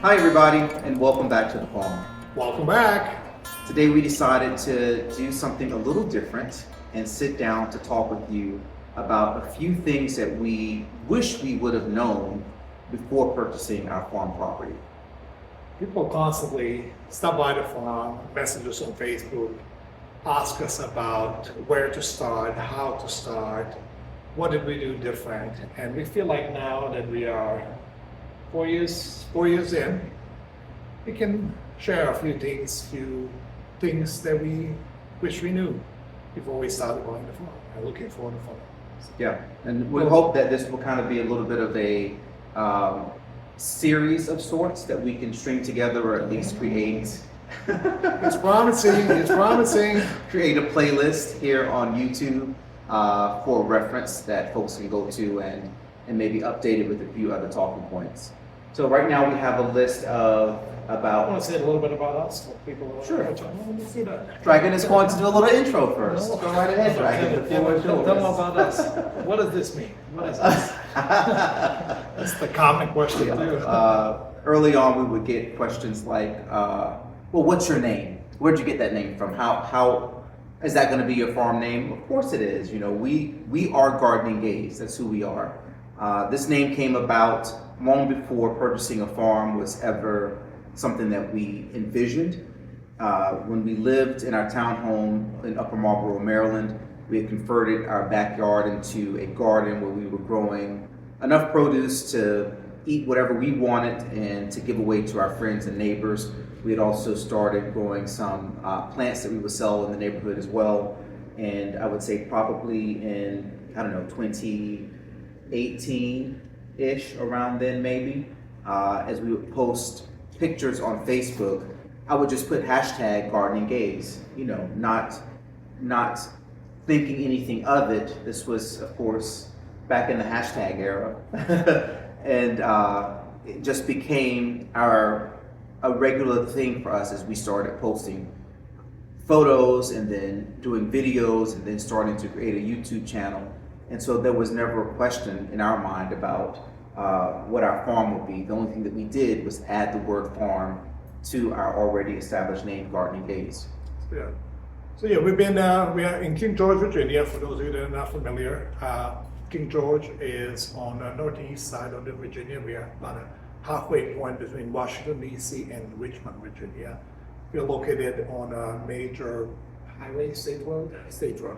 Hi everybody, and welcome back to the farm. Welcome back. Today we decided to do something a little different and sit down to talk with you about a few things that we wish we would have known before purchasing our farm property. People constantly stop by the farm, message us on Facebook, ask us about where to start, how to start, what did we do different. And we feel like now that we are 4 years in, we can share a few things that we wish we knew before we started buying the farm and looking for the farm. Yeah, and we hope that this will kind of be a little bit of a series of sorts that we can string together or at least create. It's promising, it's promising. Create a playlist here on YouTube for reference that folks can go to and maybe update it with a few other talking points. So right now we have a list of I about. want to say a little bit about us, so people. Sure. Let's do that. Dragon is going to do a little intro first. Go right ahead, Dragon. The floor is Tell them yours. about us. What does this mean? What is this? That's the common question too. Early on, we would get questions like, "Well, what's your name? Where'd you get that name from? How is that going to be your farm name?" Of course, it is. You know, we are Gardening Gays. That's who we are. This name came about long before purchasing a farm was ever something that we envisioned. When we lived in our townhome in Upper Marlboro, Maryland, we had converted our backyard into a garden where we were growing enough produce to eat whatever we wanted and to give away to our friends and neighbors. We had also started growing some plants that we would sell in the neighborhood as well. And I would say probably in, 2018-ish, around then maybe, as we would post pictures on Facebook, I would just put hashtag gardeninggays, not thinking anything of it. This was, of course, back in the hashtag era. And it just became a regular thing for us as we started posting photos and then doing videos and then starting to create a YouTube channel. And so there was never a question in our mind about what our farm would be. The only thing that we did was add the word farm to our already established name, Gardening Gays. Yeah. So yeah, we are in King George, Virginia. For those of you that are not familiar, King George is on the northeast side of the Virginia. We are about a halfway point between Washington D.C. and Richmond, Virginia. We are located on a major highway, state road,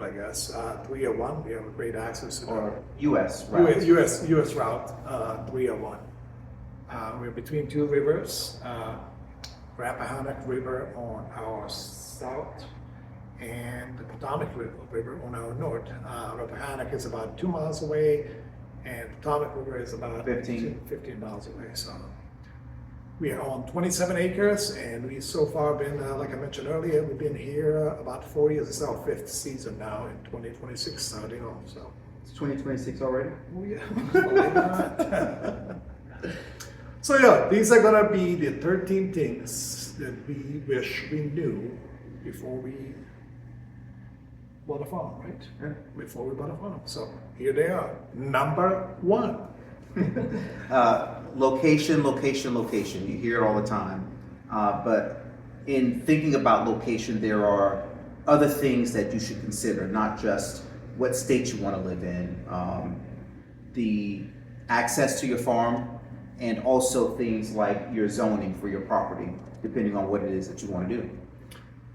I guess. 301. We have great access to Or US, right? US route 301. We're between two rivers, Rappahannock River on our south and the Potomac River on our north. Rappahannock is about 2 miles away, and Potomac River is about 15 miles away. So we are on 27 acres, and we so far been, like I mentioned earlier, we've been here about 4 years. It's our fifth season now in 2026 starting off. So It's 2026 already? oh yeah, believe it or not. So yeah, these are gonna be the 13 things that we wish we knew before we bought a farm, right? Yeah. Before we bought a farm. So here they are. Number one. Location. You hear it all the time. But in thinking about location, there are other things that you should consider, not just what state you want to live in, the access to your farm, and also things like your zoning for your property, depending on what it is that you want to do.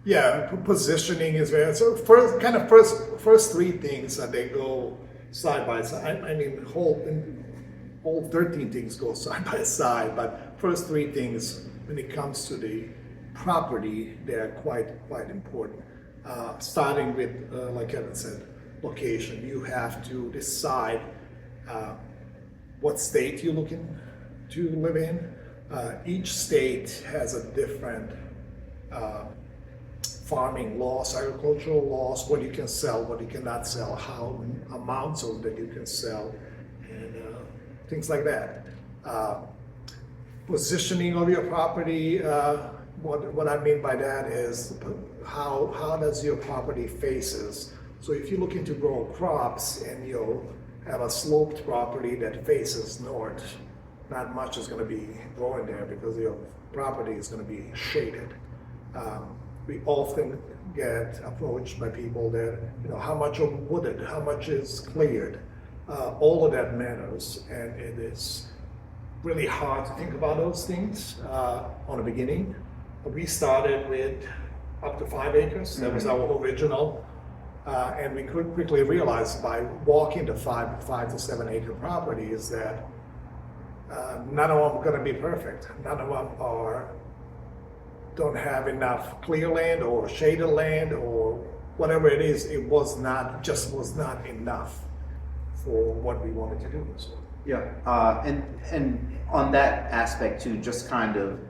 Yeah, positioning is very, so first three things that they go side by side. I mean, all 13 things go side by side, but first three things, when it comes to the property, they're quite important. Starting with, like Kevin said, location. You have to decide what state you're looking to live in. Each state has a different farming laws, agricultural laws, what you can sell, what you cannot sell, how amounts of that you can sell, and things like that. Positioning of your property, what I mean by that is how does your property faces. So if you're looking to grow crops and you have a sloped property that faces north, not much is going to be growing there because your property is going to be shaded. We often get approached by people that, how much are wooded, how much is cleared. All of that matters, and it is really hard to think about those things on the beginning. We started with up to 5 acres. That was our original. And we quickly realized by walking the 5 to 7 acre properties that none of them are going to be perfect. None of them don't have enough clear land or shaded land or whatever it is. It was not enough for what we wanted to do. So. Yeah, and on that aspect too, just kind of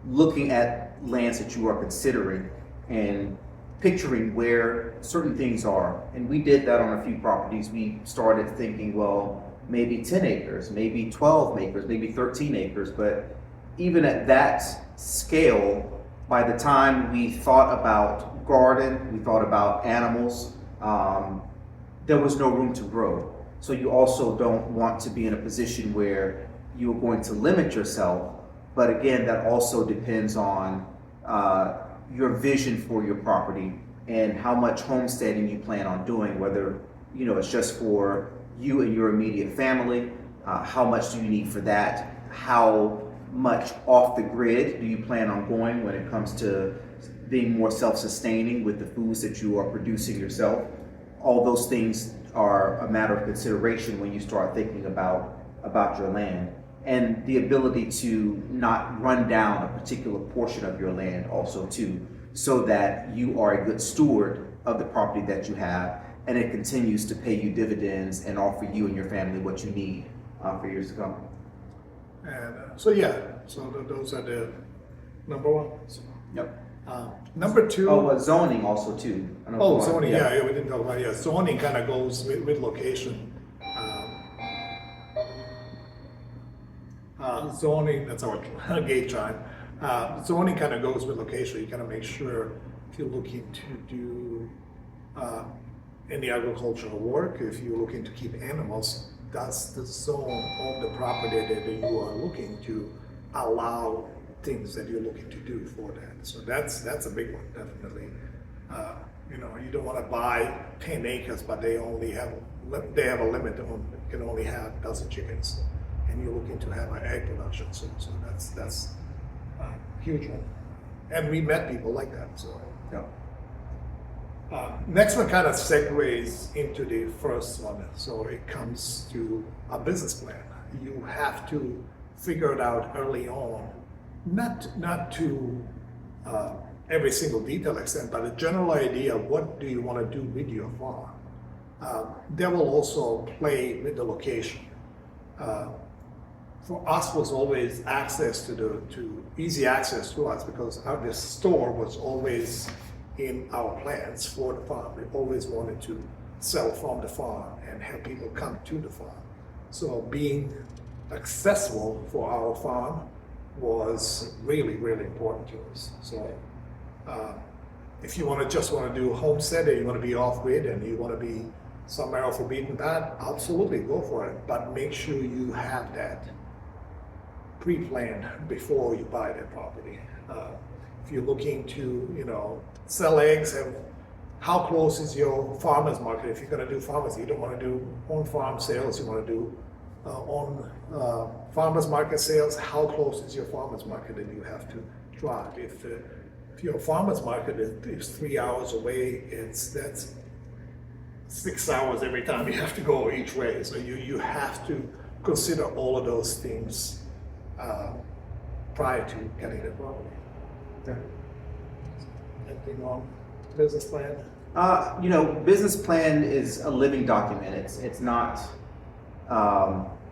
looking at lands that you are considering and picturing where certain things are. And we did that on a few properties. We started thinking, well, maybe 10 acres, maybe 12 acres, maybe 13 acres. But even at that scale, by the time we thought about garden, we thought about animals, there was no room to grow. So you also don't want to be in a position where you're going to limit yourself. But again, that also depends on your vision for your property and how much homesteading you plan on doing, whether it's just for you and your immediate family, how much do you need for that, how much off the grid do you plan on going when it comes to being more self-sustaining with the foods that you are producing yourself. All those things are a matter of consideration when you start thinking about your land, and the ability to not run down a particular portion of your land also too, so that you are a good steward of the property that you have and it continues to pay you dividends and offer you and your family what you need for years to come. And those are the number one. So, Yep. number two. Zoning also too. Zoning. Yeah, we didn't talk about it. Zoning kind of goes with location. Zoning, that's our gate chime. Zoning kind of goes with location. You kind of make sure if you're looking to do any agricultural work, if you're looking to keep animals, does the zone of the property that you are looking to allow things that you're looking to do for that? So that's a big one, definitely. You don't want to buy 10 acres, but they have a limit on, you can only have a dozen chickens, and you're looking to have an egg production. So that's a huge one. And we met people like that. So Yeah. Next one kind of segues into the first one. So it comes to a business plan. You have to figure it out early on, not to every single detail extent, but a general idea of what do you want to do with your farm. That will also play with the location. For us was always easy access to us because the store was always in our plans for the farm. We always wanted to sell from the farm and have people come to the farm. So being accessible for our farm was really, really important to us. So if you just want to do homestead and you want to be off-grid and you want to be somewhere off the beaten path, absolutely go for it. But make sure you have that pre-planned before you buy that property. If you're looking to, sell eggs, how close is your farmer's market? If you're going to do farmers, you don't want to do on-farm sales. You want to do farmers market sales. How close is your farmers market that you have to drive? If your farmers market is 3 hours away, that's 6 hours every time you have to go each way. So you have to consider all of those things prior to getting the property. Yeah. Anything on business plan? Business plan is a living document. It's not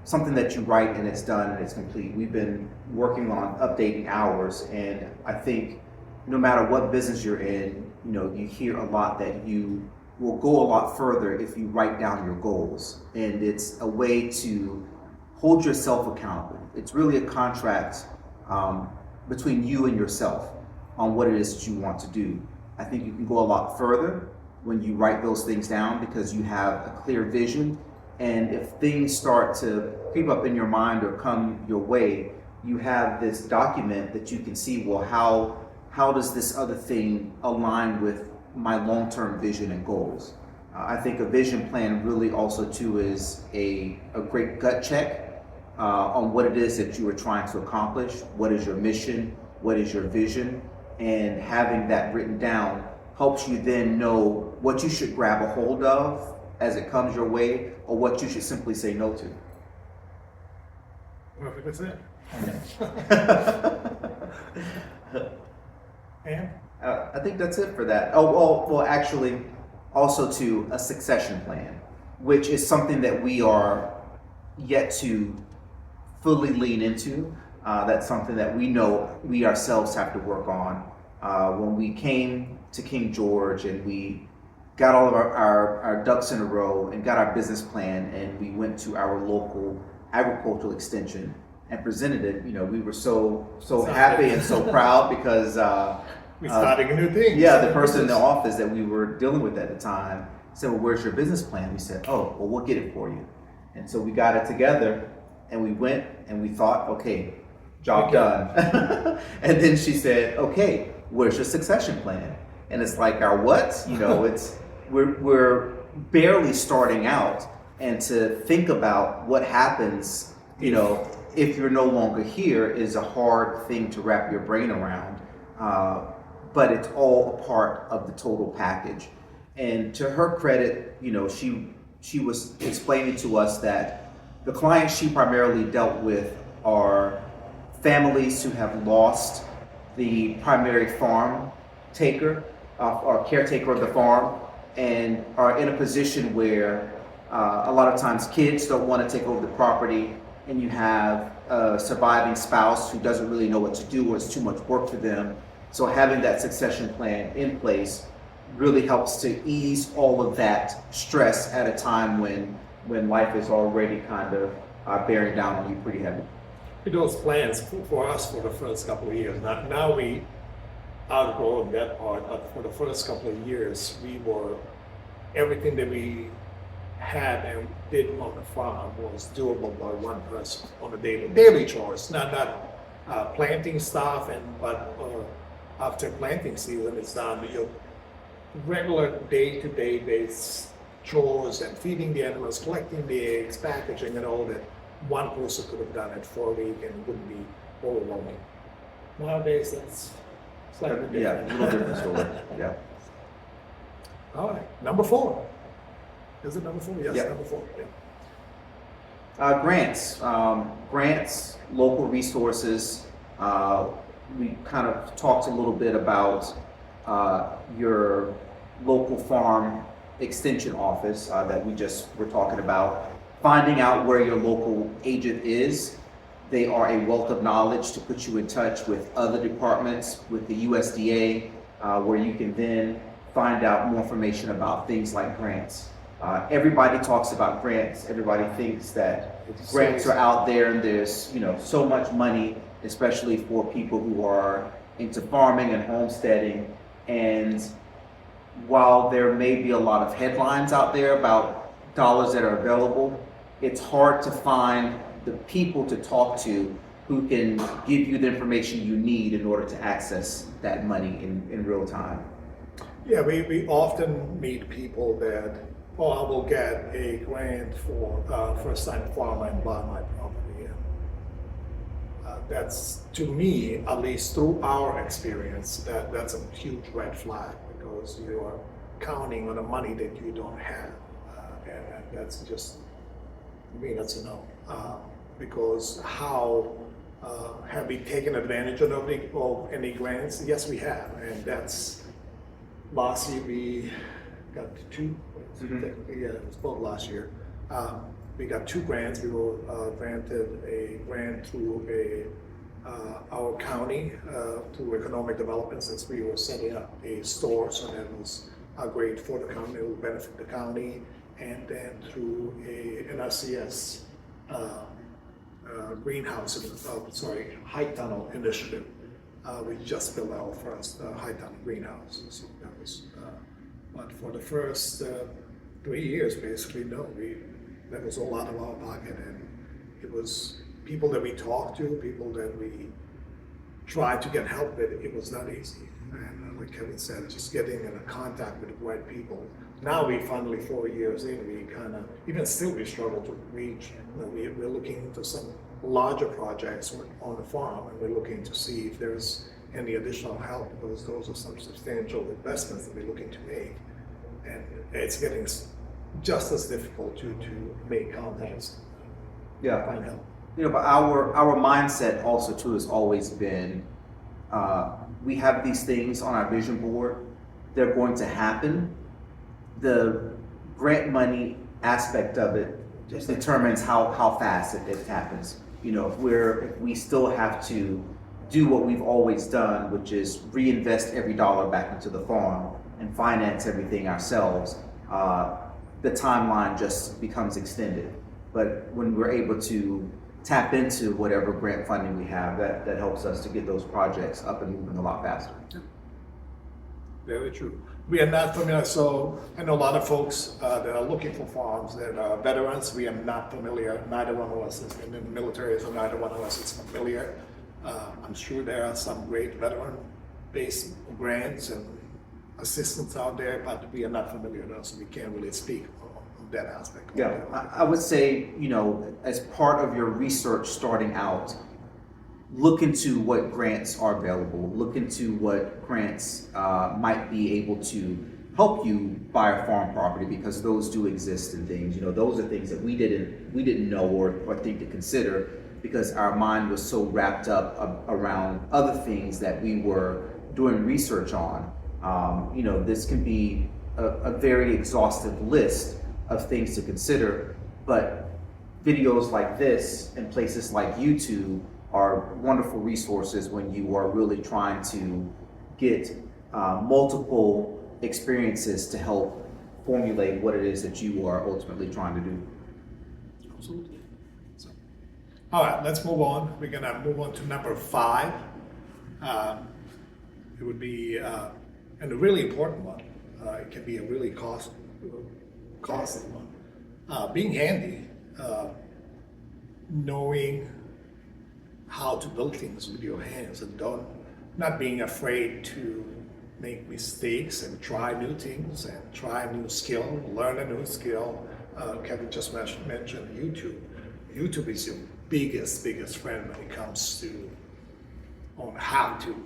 something that you write and it's done and it's complete. We've been working on updating ours, and I think no matter what business you're in, you hear a lot that you will go a lot further if you write down your goals, and it's a way to hold yourself accountable. It's really a contract between you and yourself on what it is that you want to do. I think you can go a lot further when you write those things down because you have a clear vision And if things start to creep up in your mind or come your way, you have this document that you can see, well, how does this other thing align with my long-term vision and goals? I think a vision plan really also too is a great gut check on what it is that you are trying to accomplish. What is your mission? What is your vision? And having that written down helps you then know what you should grab a hold of as it comes your way, or what you should simply say no to. Perfectly said. And I think that's it for that. Well, actually, also to a succession plan, which is something that we are yet to fully lean into. That's something that we know we ourselves have to work on. When we came to King George and we got all of our ducks in a row and got our business plan, and we went to our local agricultural extension and presented it, we were so happy and so proud because we're starting a new thing. yeah, the person in the office that we were dealing with at the time said, well, where's your business plan? We said, oh, well, we'll get it for you. And so we got it together and we went and we thought, okay, job done. And then she said, okay, where's your succession plan? And it's like, our what? We're barely starting out, and to think about what happens, if you're no longer here is a hard thing to wrap your brain around. But it's all a part of the total package. And to her credit, she was explaining to us that the clients she primarily dealt with are families who have lost the primary farm taker or caretaker of the farm, and are in a position where a lot of times kids don't want to take over the property, and you have a surviving spouse who doesn't really know what to do or it's too much work for them. So having that succession plan in place really helps to ease all of that stress at a time when life is already kind of bearing down on you pretty heavy. Those plans for us for the first couple of years. Now we outgrown that part, but for the first couple of years, everything that we had and did on the farm was doable by one person on a daily chores, not planting stuff, but after planting season is done, your regular day-to-day based chores and feeding the animals, collecting the eggs, packaging, and all that. One person could have done it for a week and it wouldn't be overwhelming. Nowadays, that's slightly different. Yeah, a little different story. Yeah. All right, number 4. Is it number 4? Yes, Yeah. number 4. Yeah. Grants, local resources. We kind of talked a little bit about your local farm extension office that we just were talking about. Finding out where your local agent is. They are a wealth of knowledge to put you in touch with other departments, with the USDA, where you can then find out more information about things like grants. Everybody talks about grants. Everybody thinks that grants are out there, and there's so much money, especially for people who are into farming and homesteading. And while there may be a lot of headlines out there about dollars that are available, it's hard to find the people to talk to who can give you the information you need in order to access that money in real time. Yeah, we often meet people that, I will get a grant for first-time farmer and buy my property. That's, to me, at least through our experience, that's a huge red flag, because you are counting on the money that you don't have. And that's just, to me, that's a no. Because have we taken advantage of any grants? Yes, we have. And that's, last year we got 2. Technically, yeah, it was both last year. We got 2 grants. We were granted a grant through our county through economic development, since we were setting up a store, so that was great for the county. It would benefit the county. And then through a NRCS high tunnel initiative, we just built our first high tunnel greenhouse. So that was, but for the first 3 years, basically, no, that was all out of our pocket, and it was people that we talked to, people that we tried to get help with. It was not easy, and like Kevin said, just getting in contact with the right people. Now we finally, 4 years in, we kind of, even still we struggle to reach, we're looking into some larger projects on the farm, and we're looking to see if there's any additional help, because those are some substantial investments that we're looking to make. And it's getting just as difficult to make contacts, Yeah. find help. But our mindset also too has always been, we have these things on our vision board. They're going to happen. The grant money aspect of it just determines how fast it happens. If we still have to do what we've always done, which is reinvest every dollar back into the farm and finance everything ourselves, the timeline just becomes extended. But when we're able to tap into whatever grant funding we have, that helps us to get those projects up and moving a lot faster. Very true. We are not familiar, so I know a lot of folks that are looking for farms that are veterans. We are not familiar. Neither one of us has been in the military, so neither one of us is familiar. I'm sure there are some great veteran-based grants and assistance out there, but we are not familiar with those, so we can't really speak on that aspect. Yeah, I would say, as part of your research starting out, look into what grants are available, look into what grants might be able to help you buy a farm property, because those do exist and things. Those are things that we didn't know or think to consider, because our mind was so wrapped up around other things that we were doing research on. This can be a very exhaustive list of things to consider, but videos like this and places like YouTube are wonderful resources when you are really trying to get multiple experiences to help formulate what it is that you are ultimately trying to do. Absolutely. So, all right, let's move on. We're gonna move on to number 5. It would be, and a really important one. It can be a really costly one. Being handy, knowing how to build things with your hands, and not being afraid to make mistakes and try new things and try a new skill, learn a new skill. Kevin just mentioned YouTube. YouTube is your biggest friend when it comes to on how to.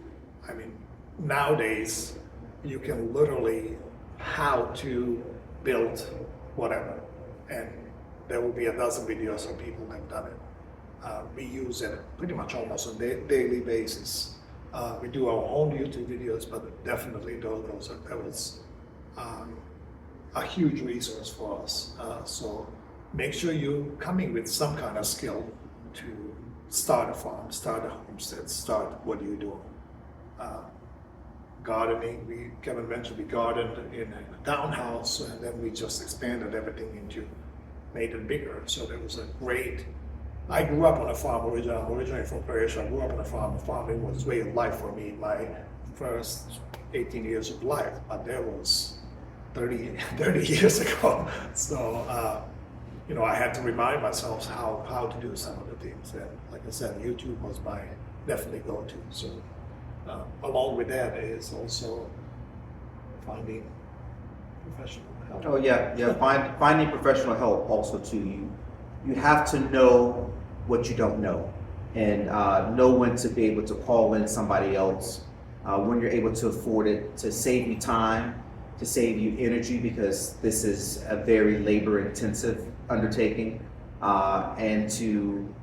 I mean, nowadays you can literally how to build whatever, and there will be a dozen videos of people that have done it. We use it pretty much almost on a daily basis. We do our own YouTube videos, but definitely that was a huge resource for us. So make sure you're coming with some kind of skill to start a farm, start a homestead, start what you're doing. Gardening, Kevin mentioned we gardened in a townhouse, and then we just expanded everything made it bigger. So there was a great, I grew up on a farm originally. I'm originally from Croatia. I grew up on a farm. Farming was way of life for me, my first 18 years of life, but that was 30 years ago. So, I had to remind myself how to do some of the things. And like I said, YouTube was my definitely go-to. So along with that is also finding professional help. Oh yeah. Finding professional help also too. You have to know what you don't know, and know when to be able to call in somebody else when you're able to afford it, to save you time, to save you energy, because this is a very labor-intensive undertaking, and to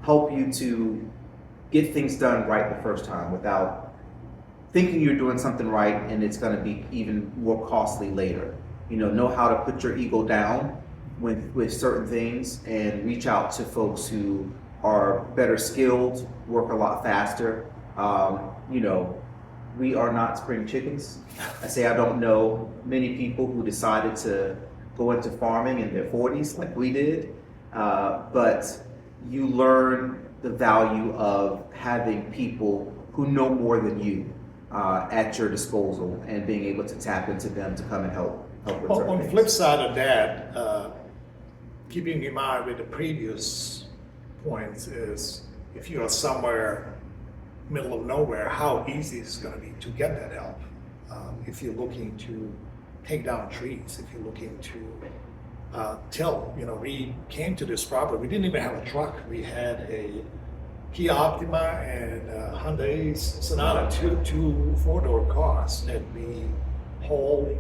help you to get things done right the first time without thinking you're doing something right and it's going to be even more costly later. Know how to put your ego down with certain things and reach out to folks who are better skilled, work a lot faster. We are not spring chickens. I say I don't know many people who decided to go into farming in their 40s like we did, but you learn the value of having people who know more than you at your disposal and being able to tap into them to come and help with certain On the things. flip side of that, keeping in mind with the previous points is if you are somewhere middle of nowhere, how easy it's going to be to get that help. If you're looking to take down trees, if you're looking to till, we came to this property, we didn't even have a truck. We had a Kia Optima and Hyundai Sonata, two four-door cars, and we haul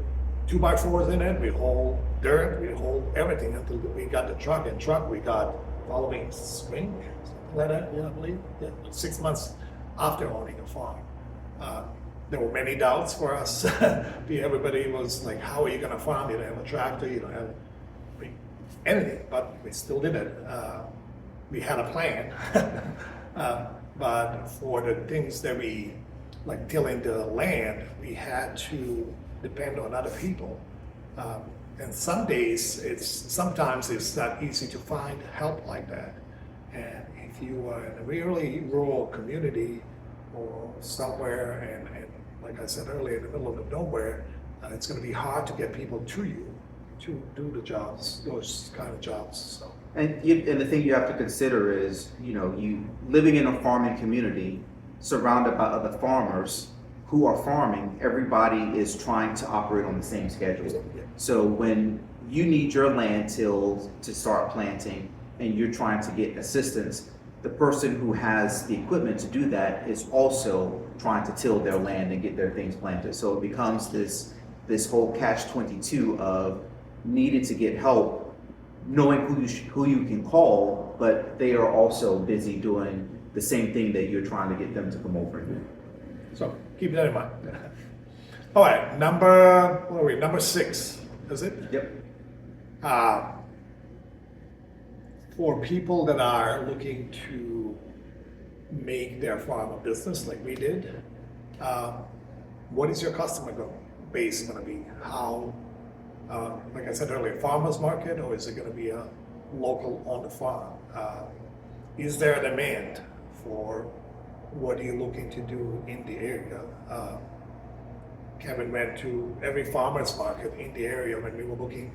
2x4s in it, we haul dirt, we haul everything until we got the truck. And truck we got following spring, something like that, I believe. Yeah, 6 months after owning a farm. There were many doubts for us. Everybody was like, how are you going to farm? You don't have a tractor, you don't have anything, but we still did it. We had a plan. But for the things that we, like tilling the land, we had to depend on other people. And sometimes it's not easy to find help like that. And if you are in a really rural community or somewhere, and like I said earlier, in the middle of nowhere, it's going to be hard to get people to you to do the jobs, those kind of jobs. So. And the thing you have to consider is, you living in a farming community, surrounded by other farmers who are farming. Everybody is trying to operate on the same schedule. So when you need your land tilled to start planting, and you're trying to get assistance, the person who has the equipment to do that is also trying to till their land and get their things planted. So it becomes this whole catch-22 of needing to get help, knowing who you can call, but they are also busy doing the same thing that you're trying to get them to come over and do. So keep that in mind. All right, number 6, is it? Yep. For people that are looking to make their farm a business like we did, what is your customer base going to be? How, like I said earlier, farmers market, or is it going to be a local on the farm? Is there a demand for what are you looking to do in the area? Kevin went to every farmer's market in the area when we were looking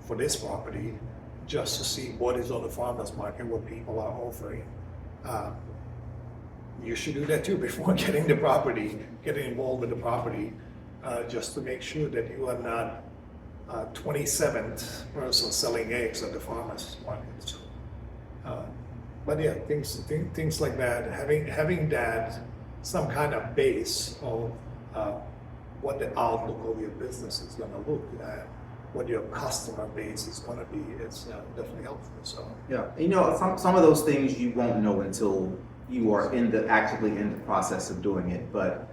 for this property, just to see what is on the farmer's market, what people are offering. You should do that too before getting the property, getting involved with the property, just to make sure that you are not 27th person selling eggs at the farmer's market. But yeah, things like that, having that, some kind of base of what the outlook of your business is going to look at, what your customer base is going to be, it's definitely helpful. So Yeah, some of those things you won't know until you are actively in the process of doing it. But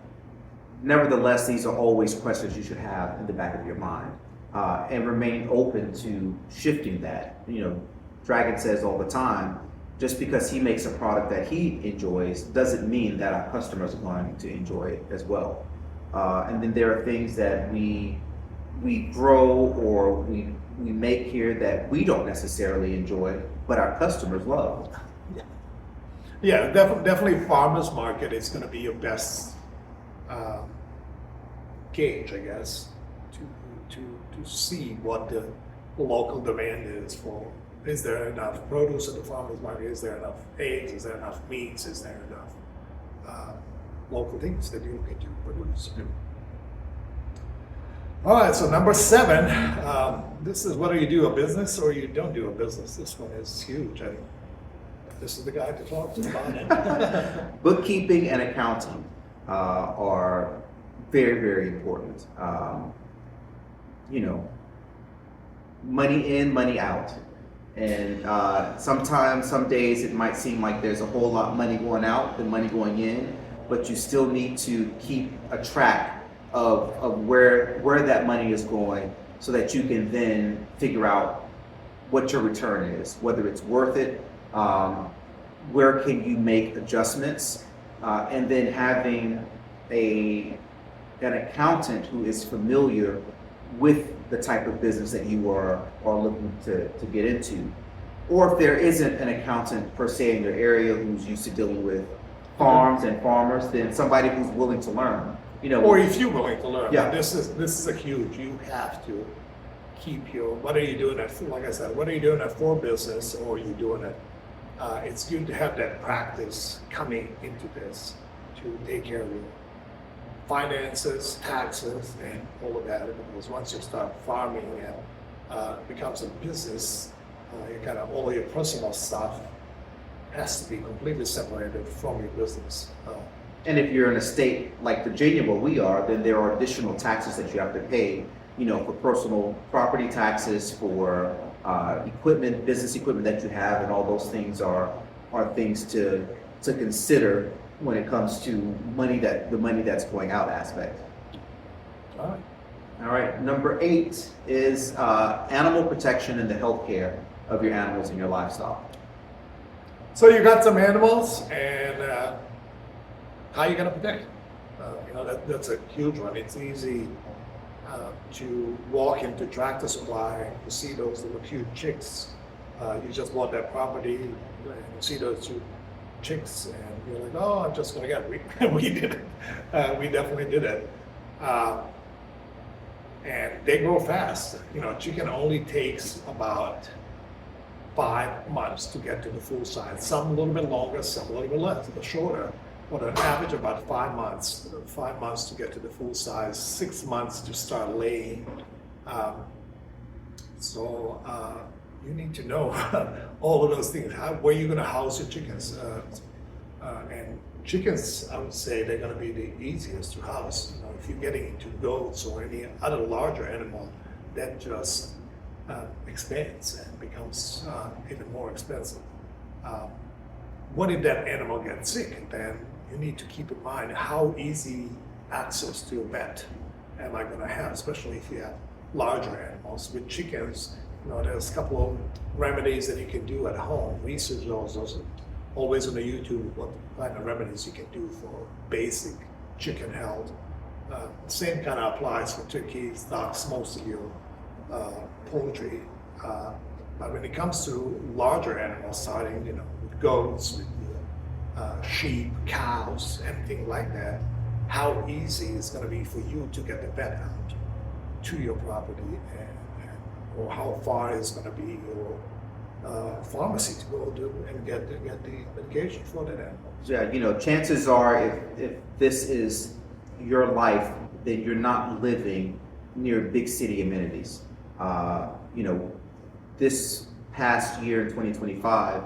nevertheless, these are always questions you should have in the back of your mind, and remain open to shifting that. Dragon says all the time, just because he makes a product that he enjoys doesn't mean that our customers are going to enjoy it as well. And then there are things that we grow or we make here that we don't necessarily enjoy, but our customers love. Yeah, definitely farmers market is going to be your best gauge, I guess, to see what the local demand is for. Is there enough produce at the farmers market? Is there enough eggs? Is there enough meats? Is there enough local things that you can produce? All right, so number 7, this is whether you do a business or you don't do a business. This one is huge. I think this is the guy to talk to about it. Bookkeeping and accounting are very, very important. Money in, money out. And sometimes, some days it might seem like there's a whole lot of money going out than money going in, but you still need to keep a track of where that money is going, so that you can then figure out what your return is, whether it's worth it, where can you make adjustments, and then having an accountant who is familiar with the type of business that you are looking to get into. Or if there isn't an accountant per se in your area who's used to dealing with farms and farmers, then somebody who's willing to learn. Or if you're willing to learn. Yeah. This is a huge, you have to keep your, whether you're doing it, like I said, whether you're doing it for business or you're doing it, it's good to have that practice coming into this to take care of your finances, taxes, and all of that. Because once you start farming and it becomes a business, you kind of all your personal stuff has to be completely separated from your business. And if you're in a state like Virginia, where we are, then there are additional taxes that you have to pay, for personal property taxes, for equipment, business equipment that you have, and all those things are things to consider when it comes to the money that's going out aspect. All right. All right, number 8 is animal protection and the health care of your animals and your livestock. So you got some animals, and how are you going to protect them? That's a huge one. It's easy to walk into Tractor Supply and you see those little cute chicks. You just bought that property and you see those two chicks, and you're like, oh, I'm just going to get it. We did it. We definitely did it. And they grow fast. Chicken only takes about 5 months to get to the full size. Some a little bit longer, some a little bit less, shorter. But on average, about 5 months. 5 months to get to the full size. 6 months to start laying. So you need to know all of those things. Where you're going to house your chickens. And chickens, I would say, they're going to be the easiest to house. If you're getting into goats or any other larger animal, that just expands and becomes even more expensive. What if that animal gets sick? Then you need to keep in mind how easy access to a vet am I going to have, especially if you have larger animals. With chickens, there's a couple of remedies that you can do at home. Research those always on the YouTube what kind of remedies you can do for basic chicken health. Same kind of applies for turkeys, ducks, most of your poultry. But when it comes to larger animals, starting with goats, with sheep, cows, anything like that, how easy it's going to be for you to get the vet out to your property, or how far it's going to be your pharmacy to go to and get the medication for that animal. Yeah, chances are if this is your life, then you're not living near big city amenities. This past year in 2025,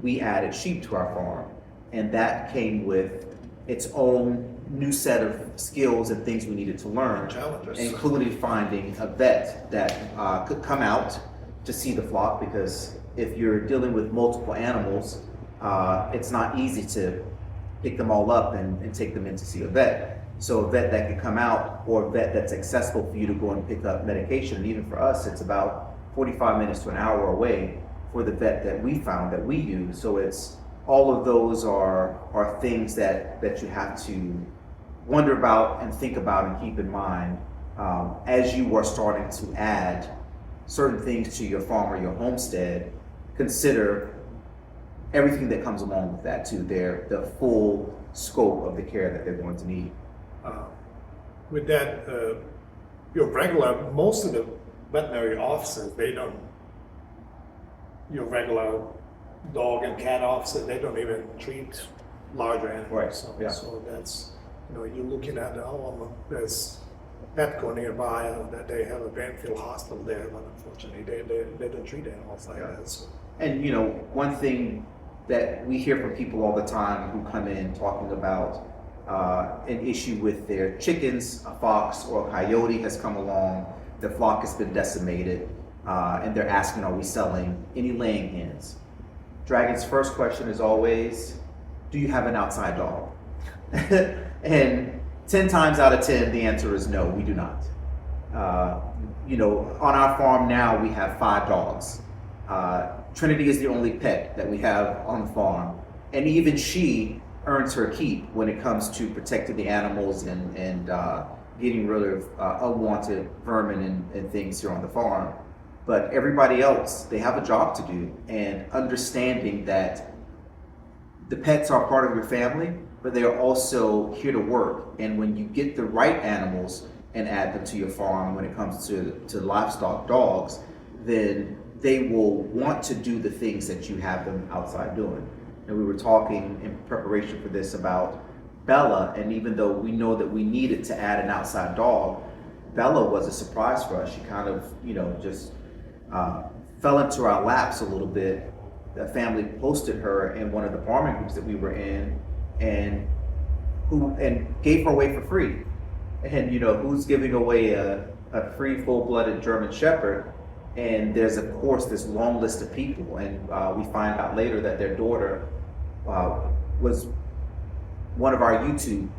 we added sheep to our farm, and that came with its own new set of skills and things we needed to learn, Challenges. including finding a vet that could come out to see the flock, because if you're dealing with multiple animals, it's not easy to pick them all up and take them in to see a vet. So a vet that can come out, or a vet that's accessible for you to go and pick up medication. And even for us, it's about 45 minutes to an hour away for the vet that we found that we use. So it's all of those are things that you have to wonder about and think about and keep in mind as you are starting to add certain things to your farm or your homestead. Consider everything that comes along with that too, the full scope of the care that they're going to need. With that, most of the veterinary offices, your regular dog and cat offices, they don't even treat larger animals. Right. So that's, you're looking at, there's Petco nearby, that they have a Banfield hospital there, but unfortunately they don't treat animals like that. So. And one thing that we hear from people all the time who come in talking about an issue with their chickens, a fox or a coyote has come along, the flock has been decimated, and they're asking, are we selling any laying hens? Dragon's first question is always, do you have an outside dog? And 10 times out of 10, the answer is no, we do not. On our farm now, we have 5 dogs. Trinity is the only pet that we have on the farm. And even she earns her keep when it comes to protecting the animals and getting rid of unwanted vermin and things here on the farm. But everybody else, they have a job to do, and understanding that the pets are part of your family, but they are also here to work. And when you get the right animals, and add them to your farm when it comes to livestock dogs, then they will want to do the things that you have them outside doing. And we were talking in preparation for this about Bella, and even though we know that we needed to add an outside dog, Bella was a surprise for us. She kind of, just fell into our laps a little bit. The family posted her in one of the farming groups that we were in, and gave her away for free. And who's giving away a free full-blooded German Shepherd? And there's of course this long list of people, and we find out later that their daughter was one of our YouTube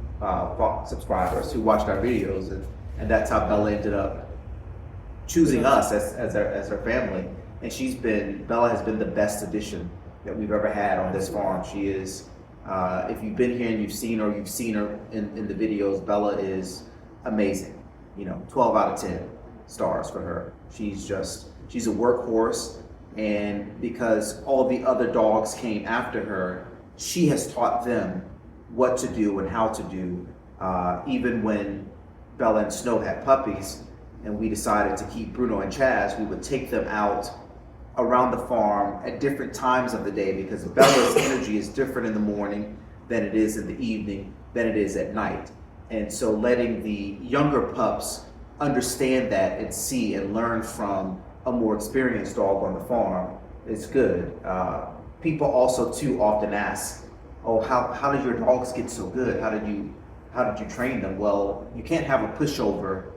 subscribers who watched our videos, and that's how Bella ended up choosing us as her family. And Bella has been the best addition that we've ever had on this farm. She is, if you've been here and you've seen her in the videos, Bella is amazing. 12 out of 10 stars for her. She's a workhorse, and because all the other dogs came after her, she has taught them what to do and how to do. Even when Bella and Snow had puppies and we decided to keep Bruno and Chaz, we would take them out around the farm at different times of the day, because Bella's energy is different in the morning than it is in the evening, than it is at night. And so letting the younger pups understand that and see and learn from a more experienced dog on the farm is good. People also too often ask, oh, how did your dogs get so good? How did you train them? Well, you can't have a pushover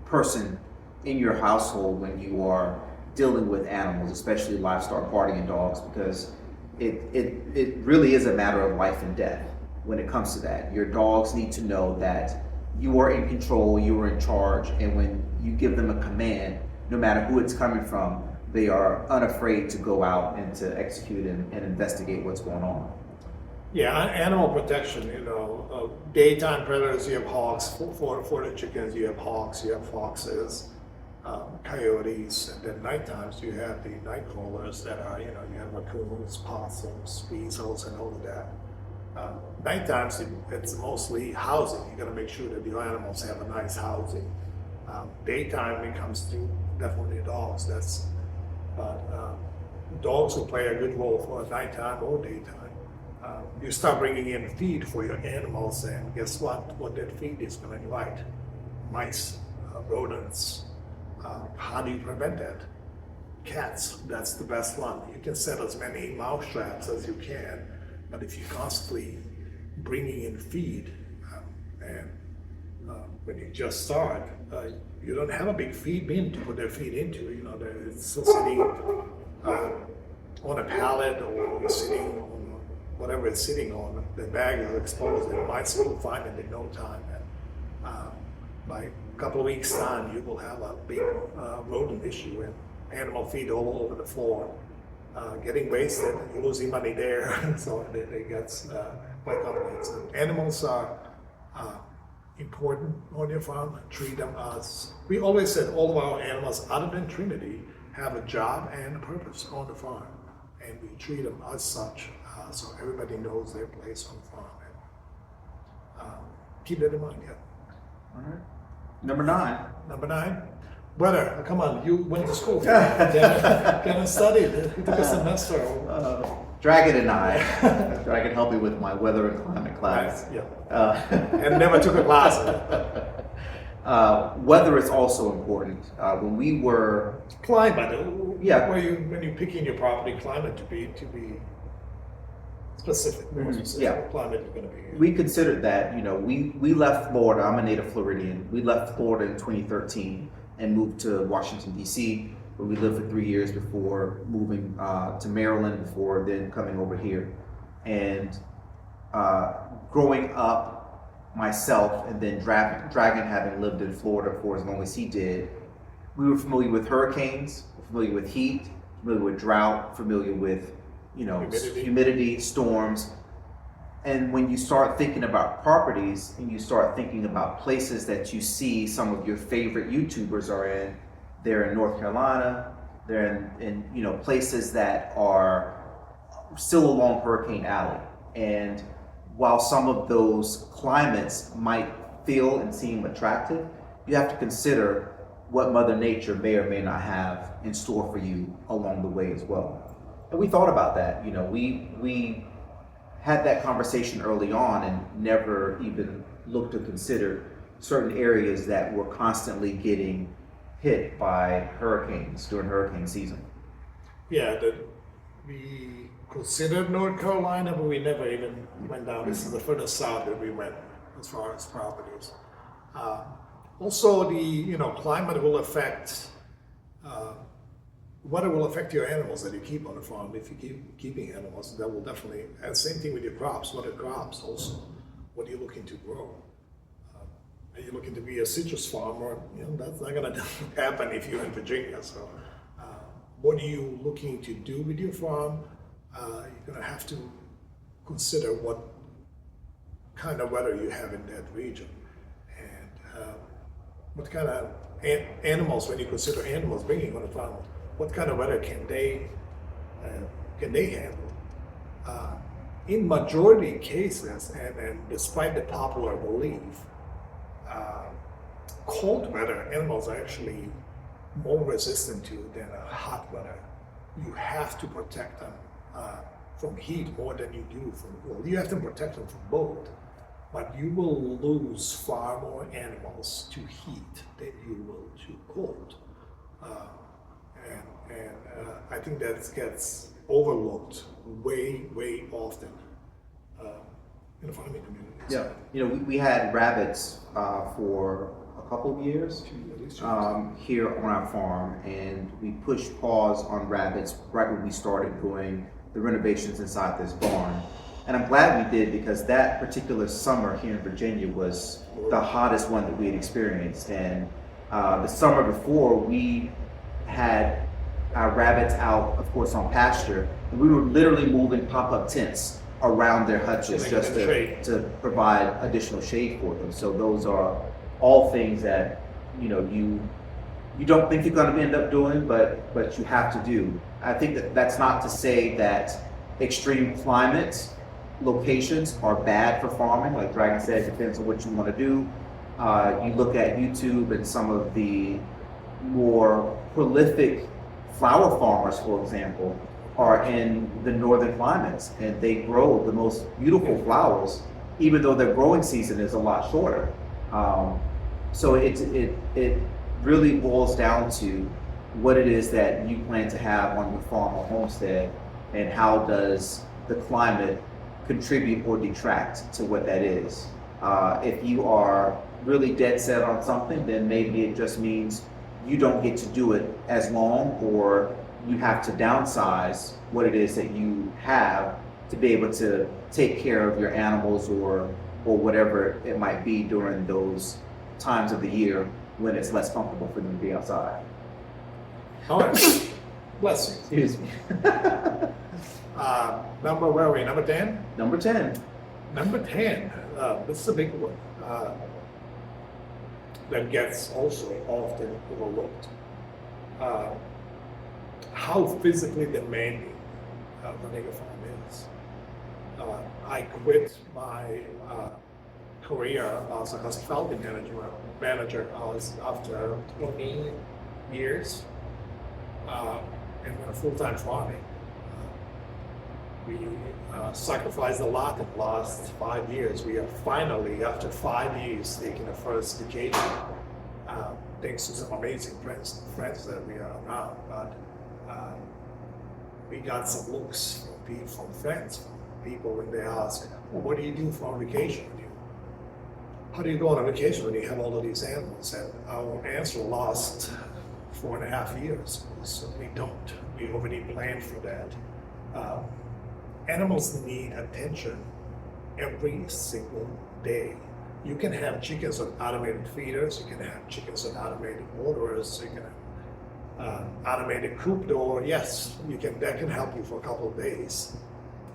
person in your household when you are dealing with animals, especially livestock guardian dogs, because it really is a matter of life and death when it comes to that. Your dogs need to know that you are in control, you are in charge, and when you give them a command, no matter who it's coming from, they are unafraid to go out and to execute and investigate what's going on. Yeah, animal protection, daytime predators, you have hawks. For the chickens, you have hawks, you have foxes, coyotes, and then night times you have the night crawlers that are, you have raccoons, possums, weasels, and all of that. Night times, it's mostly housing. You got to make sure that the animals have a nice housing. Daytime, it comes to definitely dogs. Dogs will play a good role for nighttime or daytime. You start bringing in feed for your animals, and guess what? What that feed is going to invite? Mice, rodents. How do you prevent that? Cats, that's the best one. You can set as many mouse traps as you can, but if you're constantly bringing in feed, and when you just start, you don't have a big feed bin to put their feed into. It's still sitting on a pallet or sitting on whatever it's sitting on. The bag is exposed, and mice will find it in no time. And by a couple of weeks' time, you will have a big rodent issue and animal feed all over the floor. Getting wasted, you're losing money there, so it gets quite complex. Animals are important on your farm. Treat them as, we always said, all of our animals other than Trinity have a job and a purpose on the farm, and we treat them as such, so everybody knows their place on the farm. And, keep that in mind. Yeah. All right. Number 9. Number 9. Brother, come on, you went to school. Can study? You took a semester. Dragon and I. Dragon helped me with my weather and climate class. Right. Yeah. And never took a class. Weather is also important. When we were climate. Yeah. When you picking your property, climate to be specific. More specific. Yeah. Climate is going to be. We considered that. We left Florida. I'm a native Floridian. We left Florida in 2013 and moved to Washington, D.C., where we lived for 3 years before moving to Maryland, before then coming over here. And growing up myself, and then Dragon having lived in Florida for as long as he did, we were familiar with hurricanes, familiar with heat, familiar with drought, familiar with humidity, storms. And when you start thinking about properties and you start thinking about places that you see some of your favorite YouTubers are in, they're in North Carolina, they're in places that are still along Hurricane Alley. And while some of those climates might feel and seem attractive, you have to consider what Mother Nature may or may not have in store for you along the way as well. And we thought about that. You know, we had that conversation early on and never even looked to consider certain areas that were constantly getting hit by hurricanes during hurricane season. Yeah, we considered North Carolina, but we never even went down. This is the furthest south that we went as far as properties. Also, the climate will affect weather will affect your animals that you keep on the farm. If you keep keeping animals, that will definitely. And same thing with your crops. What are crops also? What are you looking to grow? Are you looking to be a citrus farmer? That's not going to happen if you're in Virginia. So, what are you looking to do with your farm? You're going to have to consider what kind of weather you have in that region, and what kind of animals. When you consider animals bringing on the farm, what kind of weather can they handle? In majority cases, and despite the popular belief, cold weather animals are actually more resistant to than a hot weather. You have to protect them from heat more than you do from cold. You have to protect them from both, but you will lose far more animals to heat than you will to cold. And I think that gets overlooked way often in the farming community. Yeah, we had rabbits for a couple of years here on our farm, and we pushed pause on rabbits right when we started doing the renovations inside this barn. And I'm glad we did, because that particular summer here in Virginia was the hottest one that we had experienced. And the summer before, we had our rabbits out, of course, on pasture, and we were literally moving pop-up tents around their hutches just to provide additional shade for them. So those are all things that you don't think you're going to end up doing, but you have to do. I think that's not to say that extreme climate locations are bad for farming. Like Dragon said, it depends on what you want to do. You look at YouTube, and some of the more prolific flower farmers, for example, are in the northern climates, and they grow the most beautiful flowers, even though their growing season is a lot shorter. So it really boils down to what it is that you plan to have on your farm or homestead, and how does the climate contribute or detract to what that is. If you are really dead set on something, then maybe it just means you don't get to do it as long, or you have to downsize what it is that you have to be able to take care of your animals or whatever it might be during those times of the year when it's less comfortable for them to be outside. All right. Bless you. Excuse me. Where are we? Number 10? Number 10. Number 10. This is a big one. That gets also often overlooked. How physically demanding running a farm is. I quit my career as a hospitality manager after 20 years and went full-time farming. We sacrificed a lot in the last 5 years. We have finally, after 5 years, taken the first vacation, thanks to some amazing friends that we are around. But we got some looks from friends, from people when they ask, well, what do you do for a vacation? How do you go on a vacation when you have all of these animals? And our answer last 4.5 years. So we don't. We already planned for that. Animals need attention every single day. You can have chickens on automated feeders, you can have chickens on automated waterers, you can have automated coop door. Yes, that can help you for a couple of days.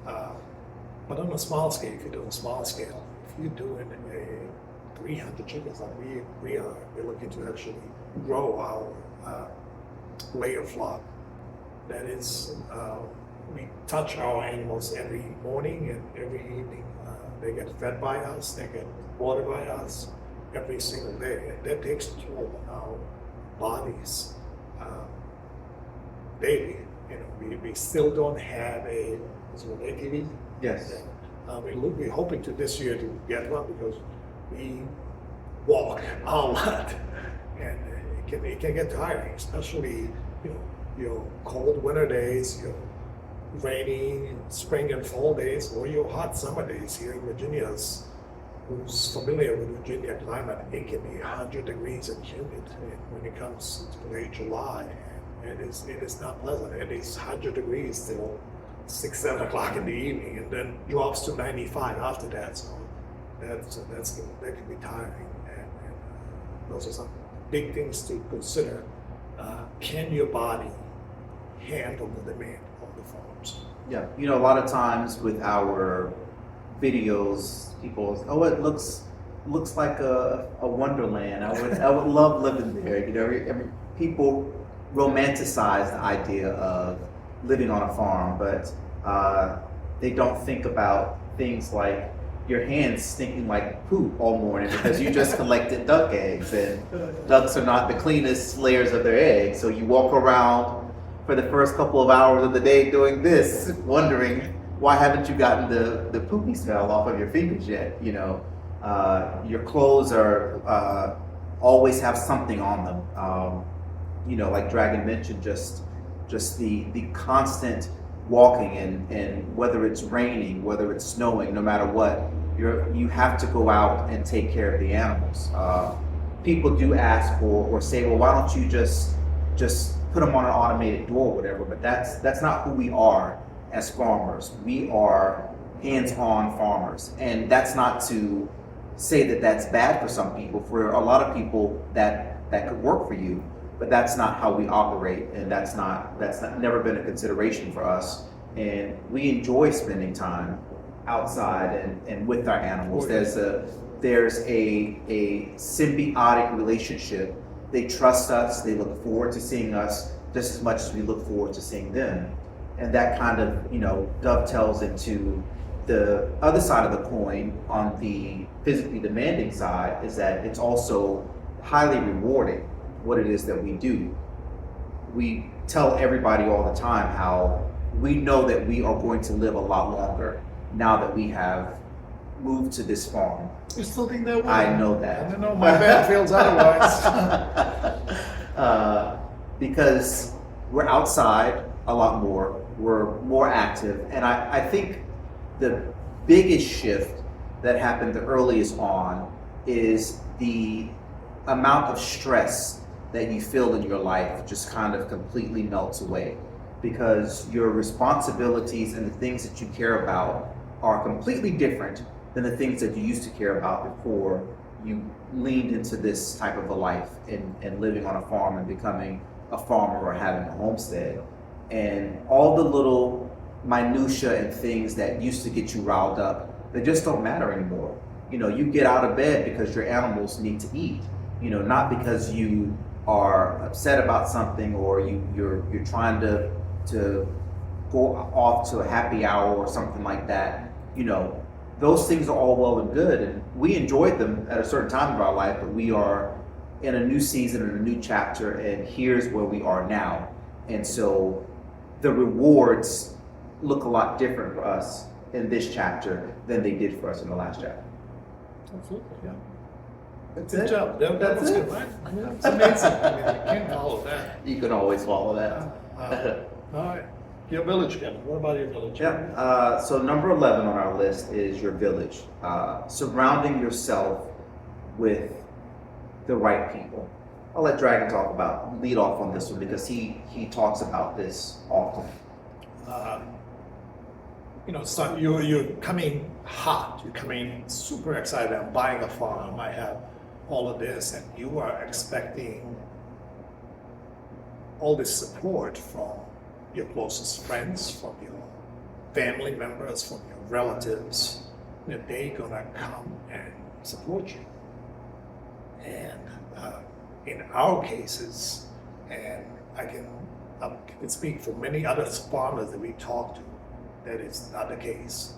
But on a small scale, if you're doing small scale, if you're doing 300 chickens like we're looking to actually grow our layer flock. That is, we touch our animals every morning and every evening. They get fed by us, they get watered by us. every single day, and that takes a toll on our bodies daily. You know, we still don't have a, is it an ATV? Yes. We're hoping to this year to get one because we walk a lot, and it can get tiring, especially your cold winter days, your rainy spring and fall days, or your hot summer days here in Virginia. Who's familiar with Virginia climate, it can be 100 degrees and humid when it comes to late July. It is not pleasant. It is 100 degrees till 6-7 o'clock in the evening, and then drops to 95 after that. So that can be tiring. And those are some big things to consider. Can your body handle the demand of the farms? Yeah, you know, a lot of times with our videos, people, oh, it looks like a wonderland. I would love living there. You know, people romanticize the idea of living on a farm, but they don't think about things like your hands stinking like poop all morning because you just collected duck eggs, and ducks are not the cleanest layers of their eggs. So you walk around for the first couple of hours of the day doing this, wondering why haven't you gotten the poopy smell off of your fingers yet? You know, your clothes are always have something on them. You know, like Dragon mentioned, just the constant walking, and whether it's raining, whether it's snowing, no matter what, you have to go out and take care of the animals. People do ask or say, well, why don't you just put them on an automated door or whatever, but that's not who we are as farmers. We are hands-on farmers, and that's not to say that that's bad for some people. For a lot of people that could work for you, but that's not how we operate, and that's never been a consideration for us. And we enjoy spending time outside and with our animals. There's a symbiotic relationship. They trust us. They look forward to seeing us just as much as we look forward to seeing them. And that kind of, you know, dovetails into the other side of the coin. On the physically demanding side is that it's also highly rewarding what it is that we do. We tell everybody all the time how we know that we are going to live a lot longer now that we have moved to this farm. You still think that way? I know that. I don't know, my bad feels otherwise. Because we're outside a lot more, we're more active, and I think the biggest shift that happened the earliest on is the amount of stress that you feel in your life just kind of completely melts away, because your responsibilities and the things that you care about are completely different than the things that you used to care about before you leaned into this type of a life and living on a farm and becoming a farmer or having a homestead. And all the little minutia and things that used to get you riled up, they just don't matter anymore. You know, you get out of bed because your animals need to eat, you know, not because you are upset about something or you're trying to go off to a happy hour or something like that. You know, those things are all well and good, and we enjoyed them at a certain time of our life, but we are in a new season and a new chapter, and here's where we are now. And so the rewards look a lot different for us in this chapter than they did for us in the last chapter. Absolutely, yeah. That's Good it. job. That That's was it. good. It's amazing. I mean, you can't follow that. You can always follow that. All right. Your village, Kevin. What about your village? Yeah. So number 11 on our list is your village. Surrounding yourself with the right people. I'll let Dragon lead off on this one, because he talks about this often. You know, so you're coming hot. You're coming super excited. I'm buying a farm. I have all of this, and you are expecting all this support from your closest friends, from your family members, from your relatives, that they're gonna come and support you. And in our cases, and I can speak for many other farmers that we talk to, that is not the case.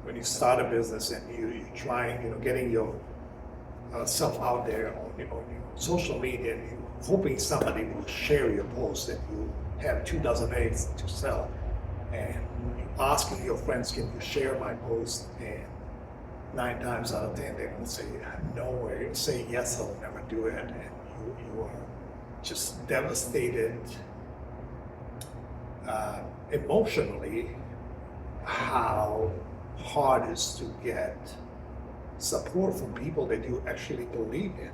When you start a business and you're trying, you know, getting your stuff out there on your social media, and you're hoping somebody will share your post that you have 2 dozen eggs to sell, and you're asking your friends, can you share my post? And 9 times out of 10, they're going to say no, or say yes, I'll never do it, and you are just devastated emotionally how hard it is to get support from people that you actually believe in.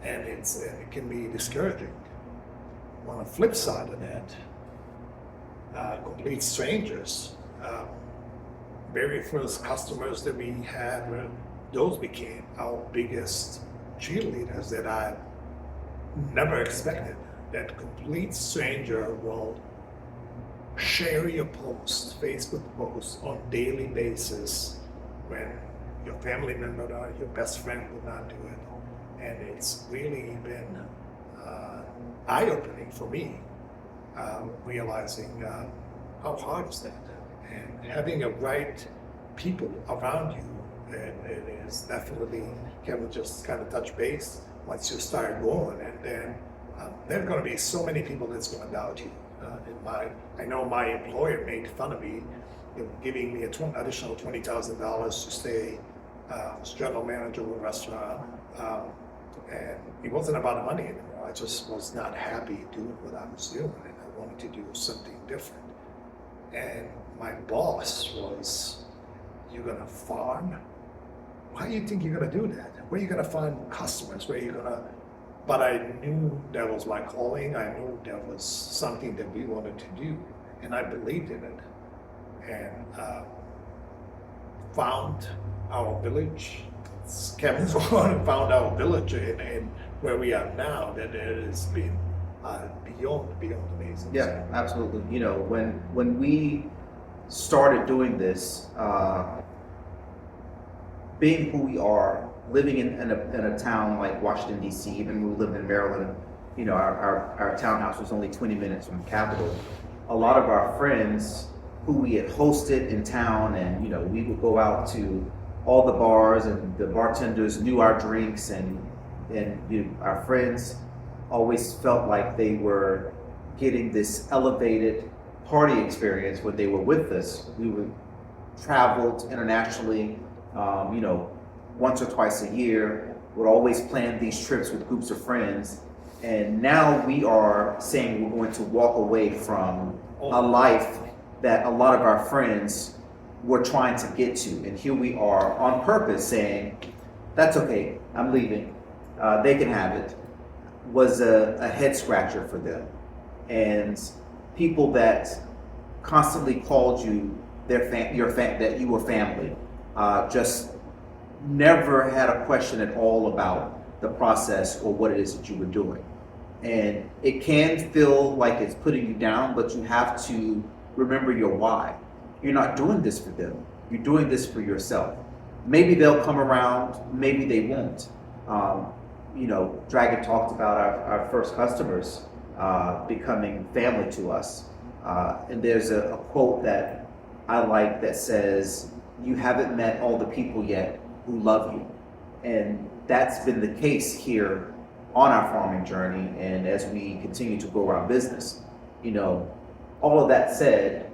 And it can be discouraging. On the flip side of that, complete strangers, very first customers that we had, those became our biggest cheerleaders that I never expected. That complete stranger will share your post, Facebook posts on daily basis when your family member or your best friend would not do it. And it's really been eye-opening for me, realizing how hard is that. And having the right people around you, it is definitely, Kevin just kind of touch base once you start going, and then there are going to be so many people that's going to doubt you. I know my employer made fun of me, giving me additional $20,000 to stay as general manager of a restaurant, and it wasn't about the money anymore. I just was not happy doing what I was doing, and I wanted to do something different. And my boss was, "You're gonna farm? How do you think you're gonna do that? Where are you gonna find customers? Where are you gonna?" But I knew that was my calling. I knew that was something that we wanted to do, and I believed in it. And found our village. Kevin's one found our village, and where we are now. That it has been beyond amazing. Yeah, absolutely. You know, when we started doing this, being who we are, living in a town like Washington, D.C., even when we lived in Maryland, you know, our townhouse was only 20 minutes from the Capitol. A lot of our friends who we had hosted in town, and, you know, we would go out to all the bars, and the bartenders knew our drinks, and you know, our friends always felt like they were getting this elevated party experience when they were with us. We would traveled internationally, you know, once or twice a year, would always plan these trips with groups of friends. And now we are saying we're going to walk away from a life that a lot of our friends were trying to get to. And here we are on purpose saying, that's okay, I'm leaving. They can have it. Was a head scratcher for them. And people that constantly called you that you were family, just never had a question at all about the process or what it is that you were doing. And it can feel like it's putting you down, but you have to remember your why. You're not doing this for them. You're doing this for yourself. Maybe they'll come around, maybe they won't. You know, Dragon talked about our first customers becoming family to us. And there's a quote that I like that says, "You haven't met all the people yet who love you." And that's been the case here on our farming journey, and as we continue to grow our business. You know, all of that said,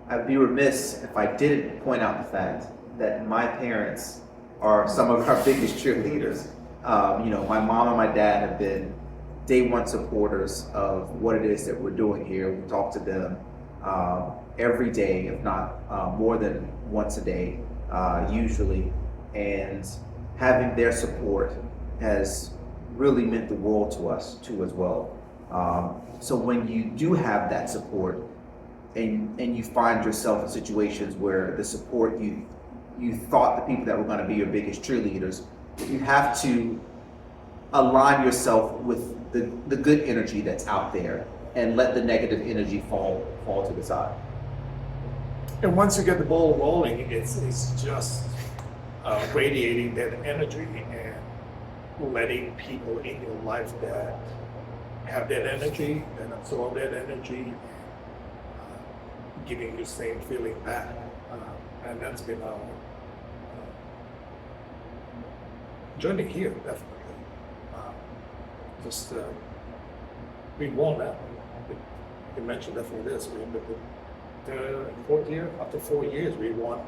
I'd be remiss if I didn't point out the fact that my parents are some of our biggest cheerleaders. You know, my mom and my dad have been day one supporters of what it is that we're doing here. We talk to them every day, if not more than once a day, usually. And having their support has really meant the world to us too as well. So when you do have that support and you find yourself in situations where the support you thought the people that were going to be your biggest cheerleaders, you have to align yourself with the good energy that's out there and let the negative energy fall to the side. And once you get the ball rolling, it's just radiating that energy and letting people in your life that have that energy and absorb that energy, giving you the same feeling back. And that's been journey here, definitely. Just we won that. You mentioned that for this. We ended the fourth year. After 4 years, we won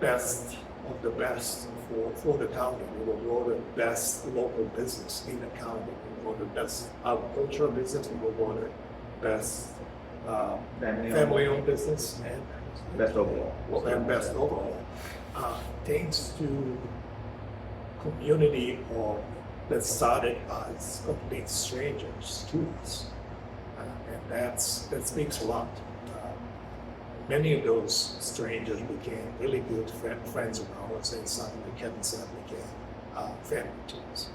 best of the best for the county. We were voted best local business in the county. We were voted best agricultural business. We were voted best family-owned business and Best overall. and best overall. Thanks to community or that started as complete strangers to us, and that speaks a lot. Many of those strangers became really good friends of ours, and some, like Kevin said, became family to us.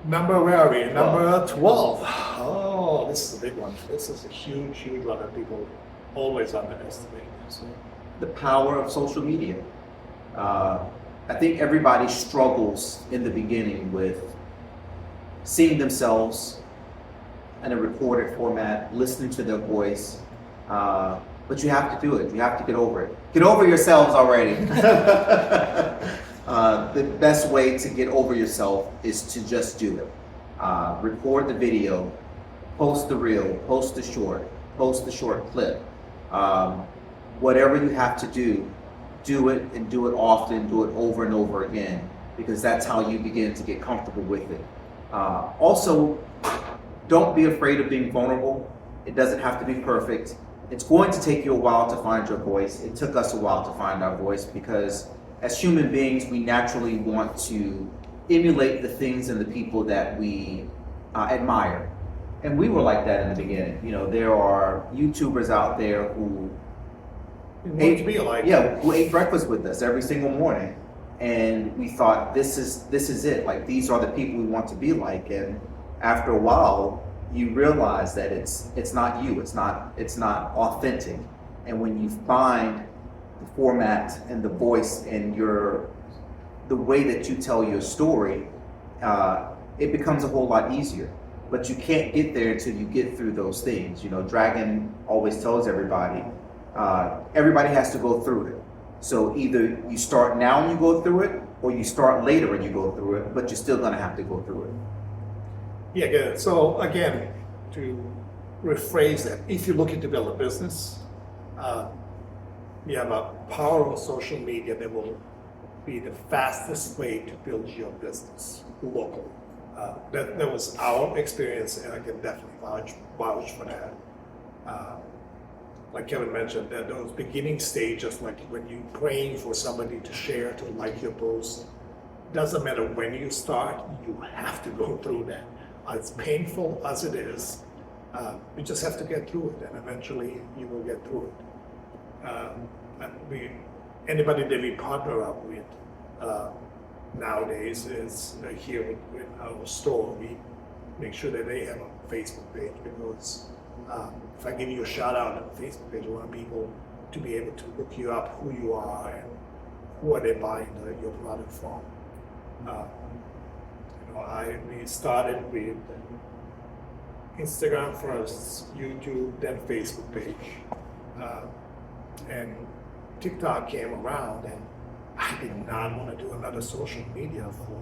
Number, where are we? Number 12. Oh, this is a big one. This is a huge, huge one that people always underestimate. So, The power of social media. I think everybody struggles in the beginning with seeing themselves in a recorded format, listening to their voice, but you have to do it. You have to get over it. Get over yourselves already. The best way to get over yourself is to just do it. Record the video, post the reel, post the short clip. Whatever you have to do it and do it often, do it over and over again, because that's how you begin to get comfortable with it. Also, don't be afraid of being vulnerable. It doesn't have to be perfect. It's going to take you a while to find your voice. It took us a while to find our voice because as human beings, we naturally want to emulate the things and the people that we admire. And we were like that in the beginning. You know, there are YouTubers out there who who ate breakfast with us every single morning. And we thought, this is it. Like, these are the people we want to be like. And after a while, you realize that it's not you. It's not authentic. And when you find the format and the voice and the way that you tell your story, it becomes a whole lot easier. But you can't get there until you get through those things. You know, Dragon always tells everybody has to go through it. So either you start now and you go through it, or you start later and you go through it, but you're still gonna have to go through it. Yeah, good. So again, to rephrase that, if you're looking to build a business, you have a power of social media that will be the fastest way to build your business locally. That was our experience, and I can definitely vouch for that. Like Kevin mentioned, that those beginning stages, like when you're praying for somebody to share, to like your post, doesn't matter when you start, you have to go through that. As painful as it is, you just have to get through it, and eventually you will get through it. And anybody that we partner up with nowadays is here in our store. We make sure that they have a Facebook page, because if I give you a shout out on the Facebook page, I want people to be able to look you up, who you are, and who are they buying your product from. We started with Instagram first, YouTube, then Facebook page, and TikTok came around, and I did not want to do another social media for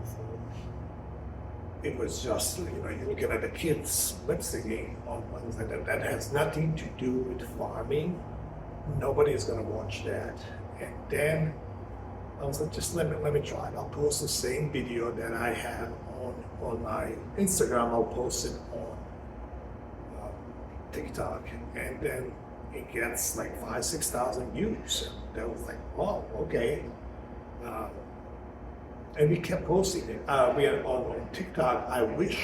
it was just, you're looking at the kids lip syncing on ones that has nothing to do with farming. Nobody's gonna watch that. And then I was like, just let me try it. I'll post the same video that I have on my Instagram. I'll post it on TikTok, and then it gets like 5,000-6,000 views. And that was like, wow, okay. And we kept posting it. We are on TikTok. I wish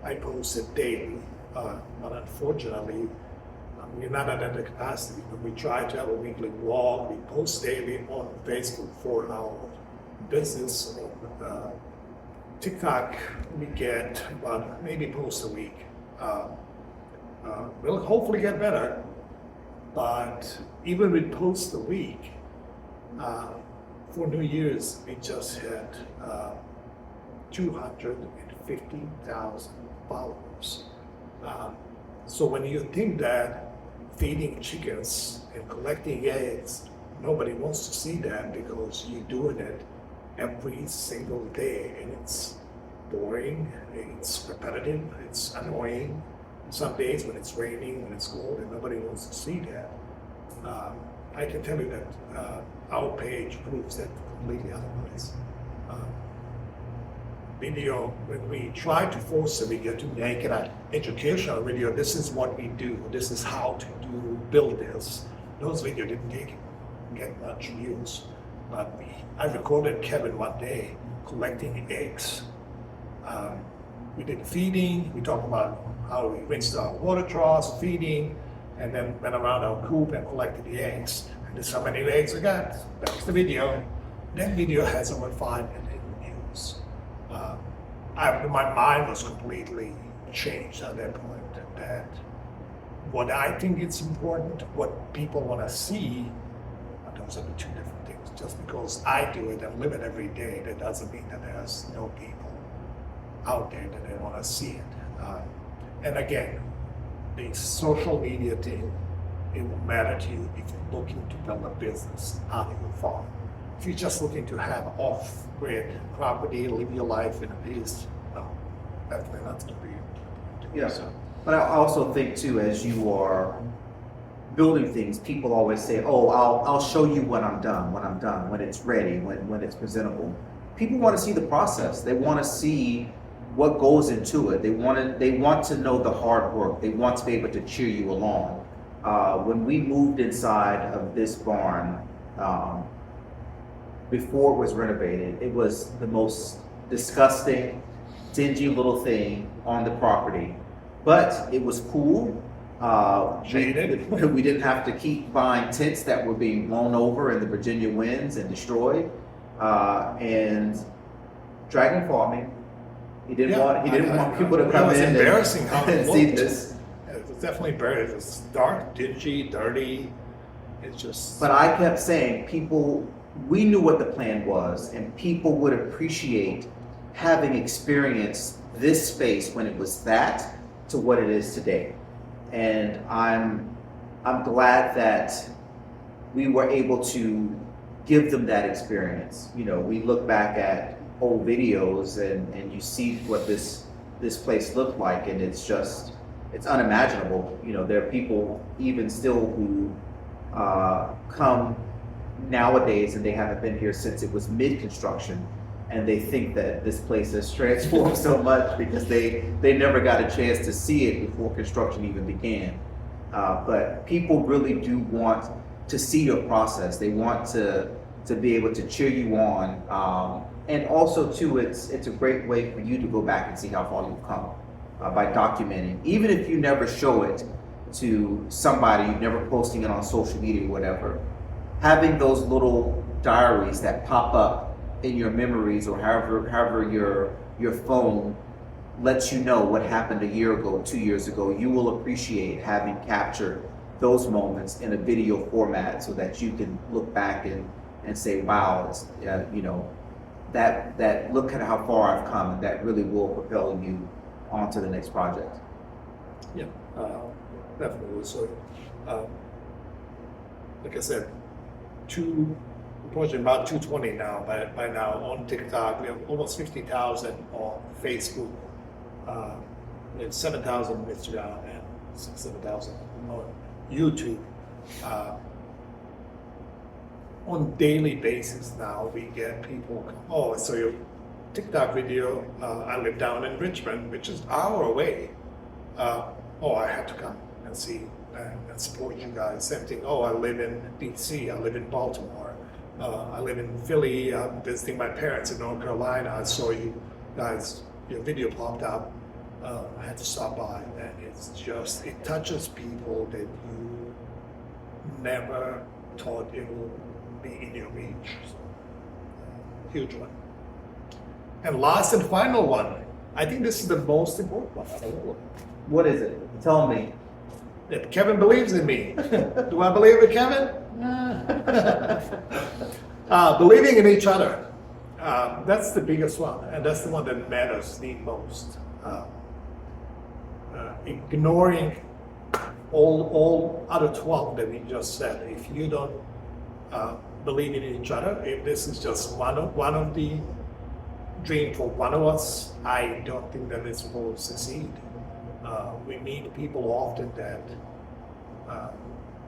I posted daily, but unfortunately, we're not at that capacity. But we try to have a weekly vlog. We post daily on Facebook for our business. On TikTok, we get about maybe post a week. We'll hopefully get better, but even with post a week, for New Year's, we just had 250,000 followers. So when you think that feeding chickens and collecting eggs nobody wants to see that because you're doing it every single day, and it's boring, it's repetitive, it's annoying. Some days when it's raining, when it's cold, and nobody wants to see that. I can tell you that our page proves that completely otherwise. Video, when we try to force the video to make an educational video, this is what we do, this is how to build this. Those videos didn't get much views, but I recorded Kevin one day collecting eggs. We did feeding, we talked about how we rinsed our water troughs, feeding, and then went around our coop and collected the eggs. And this is how many eggs we got. That was the video. That video has over 5 million views. My mind was completely changed at that point. That what I think it's important, what people want to see, those are the two different things. Just because I do it and live it every day, that doesn't mean that there's no people out there that they want to see it. And again, the social media thing, it will matter to you if you're looking to build a business out of your farm. If you're just looking to have off-grid property, live your life in a peace, no, definitely not going to be. Yeah. But I also think too, as you are building things, people always say, "Oh, I'll show you when I'm done, when it's ready, when it's presentable." People want to see the process. They want to see what goes into it. They want to know the hard work. They want to be able to cheer you along. When we moved inside of this barn, before it was renovated, it was the most disgusting, dingy little thing on the property. But it was cool. Shaded. We didn't have to keep buying tents that were being blown over in the Virginia winds and destroyed. And dragon farming, he didn't want people to come in embarrassing how it and see looked. this. It was definitely embarrassing. It was dark, dingy, dirty. It's just. But I kept saying, we knew what the plan was, and people would appreciate having experienced this space when it was that to what it is today. And I'm glad that we were able to give them that experience. You know, we look back at old videos and you see what this place looked like, and it's unimaginable. You know, there are people even still who come nowadays and they haven't been here since it was mid-construction, and they think that this place has transformed so much because they never got a chance to see it before construction even began. But people really do want to see your process. They want to be able to cheer you on. And also too, it's a great way for you to go back and see how far you've come by documenting. Even if you never show it to somebody, you're never posting it on social media or whatever, having those little diaries that pop up in your memories or however your phone lets you know what happened a year ago, 2 years ago, you will appreciate having captured those moments in a video format so that you can look back and say, wow, that look at how far I've come, and that really will propel you onto the next project. Yeah, definitely. So, like I said, approaching about 220 now. By now on TikTok, we have almost 50,000 on Facebook. We have 7,000 on Instagram and 7,000 on YouTube. On daily basis now, we get people, oh, so your TikTok video, I live down in Richmond, which is an hour away. Oh, I had to come and see and support you guys. Same thing, oh, I live in DC, I live in Baltimore, I live in Philly, I'm visiting my parents in North Carolina. I saw you guys, your video popped up. I had to stop by, and it touches people that you never thought it would be in your reach. So, huge one. And last and final one, I think this is the most important one. What is it? Tell me. That Kevin believes in me. Do I believe in Kevin? Believing in each other. That's the biggest one, and that's the one that matters the most. Ignoring all other 12 that we just said. If you don't believing in each other. If this is just one of the dream for one of us, I don't think that this will succeed. We meet people often that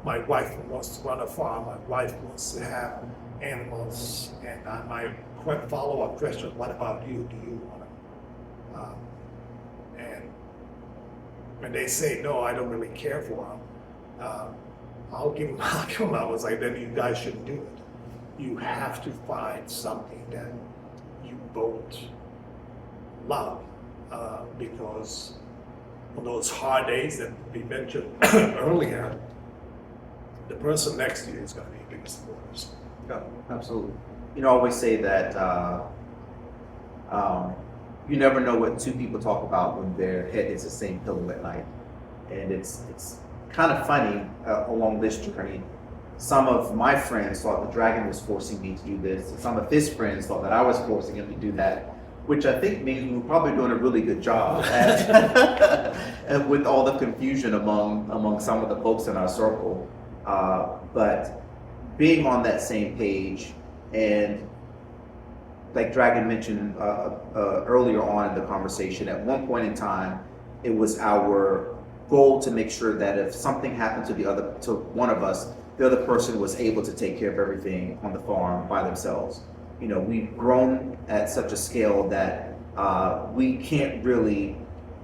my wife wants to run a farm, my wife wants to have animals, and my follow-up question, what about you? Do you want to? And when they say, no, I don't really care for them, I'll give them, I was like, then you guys shouldn't do it. You have to find something that you both love, because on those hard days that we mentioned earlier, the person next to you is going to be your biggest supporters. Yeah, absolutely. You know, I always say that you never know what two people talk about when their head hits the same pillow at night. And it's kind of funny along this journey. Some of my friends thought the dragon was forcing me to do this, and some of his friends thought that I was forcing him to do that, which I think means we were probably doing a really good job at and with all the confusion among some of the folks in our circle. But being on that same page, and like Dragon mentioned earlier on in the conversation, at one point in time, it was our goal to make sure that if something happened to one of us, the other person was able to take care of everything on the farm by themselves. You know, we've grown at such a scale that we can't really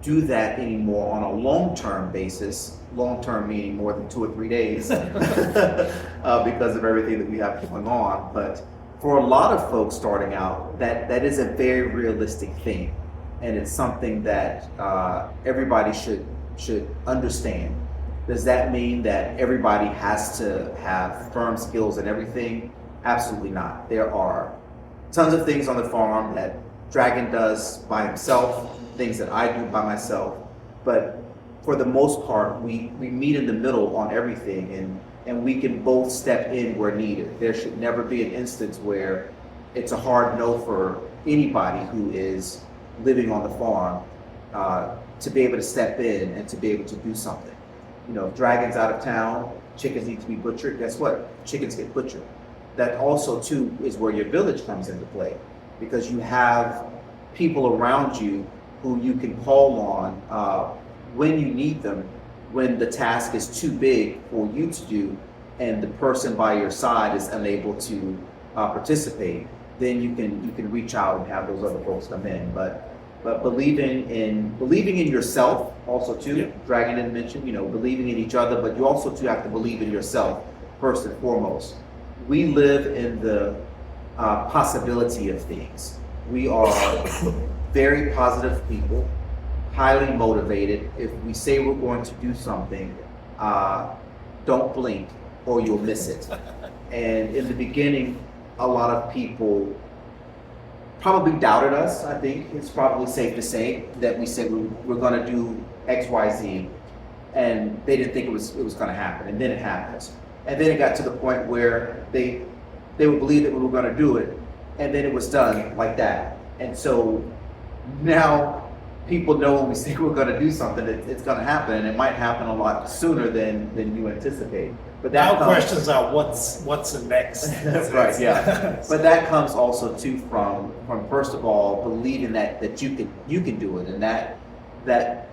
do that anymore on a long-term basis. Long-term meaning more than 2 or 3 days because of everything that we have going on. But for a lot of folks starting out, that is a very realistic thing, and it's something that everybody should understand. Does that mean that everybody has to have firm skills and everything? Absolutely not. There are tons of things on the farm that Dragon does by himself, things that I do by myself, but for the most part, we meet in the middle on everything, and we can both step in where needed. There should never be an instance where it's a hard no for anybody who is living on the farm to be able to step in and to be able to do something. You know, if Dragon's out of town, chickens need to be butchered, guess what? Chickens get butchered. That also too is where your village comes into play, because you have people around you who you can call on when you need them, when the task is too big for you to do and the person by your side is unable to participate, then you can reach out and have those other folks come in. But believing in yourself also too. Yeah. Dragon didn't mention, you know, believing in each other, but you also too have to believe in yourself first and foremost. We live in the possibility of things. We are very positive people, highly motivated. If we say we're going to do something, don't blink or you'll miss it. And in the beginning, a lot of people probably doubted us. I think it's probably safe to say that we said we're going to do X, Y, Z, and they didn't think it was going to happen, and then it happens. And then it got to the point where they would believe that we were going to do it, and then it was done like that. And so now people know when we say we're going to do something, it's going to happen, and it might happen a lot sooner than you anticipate. But that questions are what's the next? That's right, yeah. But that comes also too from first of all believing that you can do it, and that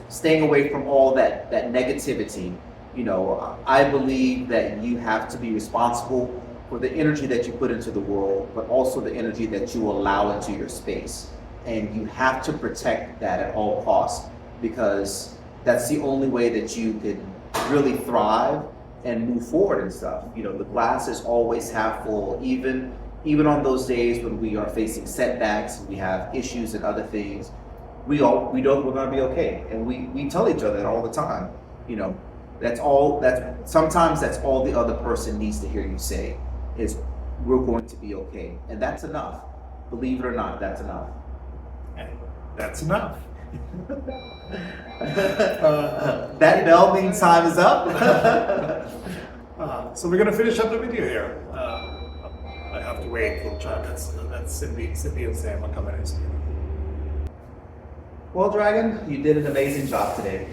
staying away from all that negativity. You know, I believe that you have to be responsible for the energy that you put into the world, but also the energy that you allow into your space. And you have to protect that at all costs, because that's the only way that you can really thrive and move forward and stuff. You know, the glass is always half full, even on those days when we are facing setbacks, we have issues and other things. We're gonna be okay. And we tell each other that all the time. You know, sometimes that's all the other person needs to hear you say is we're going to be okay. And that's enough. Believe it or not, that's enough. And that's enough. That bell means time is up. So we're gonna finish up the video here. I have to wait for time. That's Cindy and Sam are coming in. Well, Dragon, you did an amazing job today.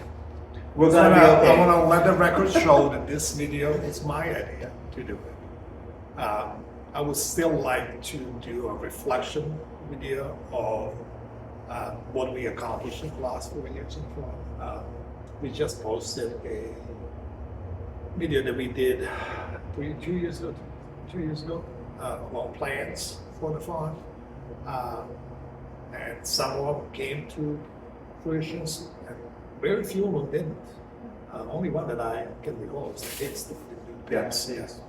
We're So gonna be okay. I want to let the record show that this video is my idea to do it. I would still like to do a reflection video of what we accomplished in the last 4 years in the farm. We just posted a video that we did 2 years ago about plans for the farm. And some of them came to fruition, and very few of them didn't. Only one that I can recall is the kids that did do pets. Yes.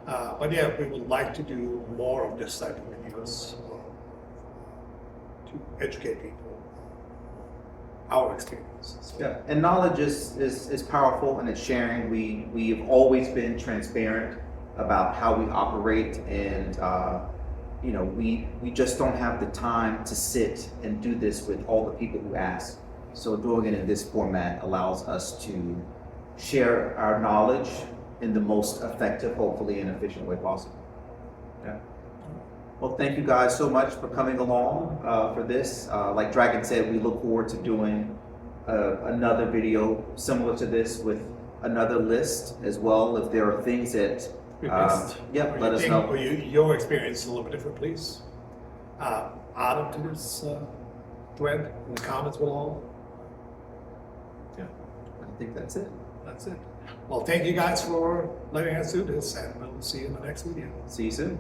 But yeah, we would like to do more of this type of videos to educate people our experiences. Yeah, and knowledge is powerful and it's sharing. We've always been transparent about how we operate, and we just don't have the time to sit and do this with all the people who ask. So doing it in this format allows us to share our knowledge in the most effective, hopefully, and efficient way possible. Yeah. Well, thank you guys so much for coming along for this. Like Dragon said, we look forward to doing another video similar to this with another list as well. If there are things that We missed. yeah, Or let you us think- know. or your experience is a little bit different, please. Add them to this thread in the comments below. Yeah, I think that's it. that's it. Well, thank you guys for letting us do this, and we'll see you in the next video. See you soon.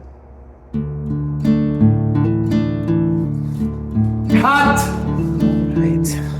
Cut! Right.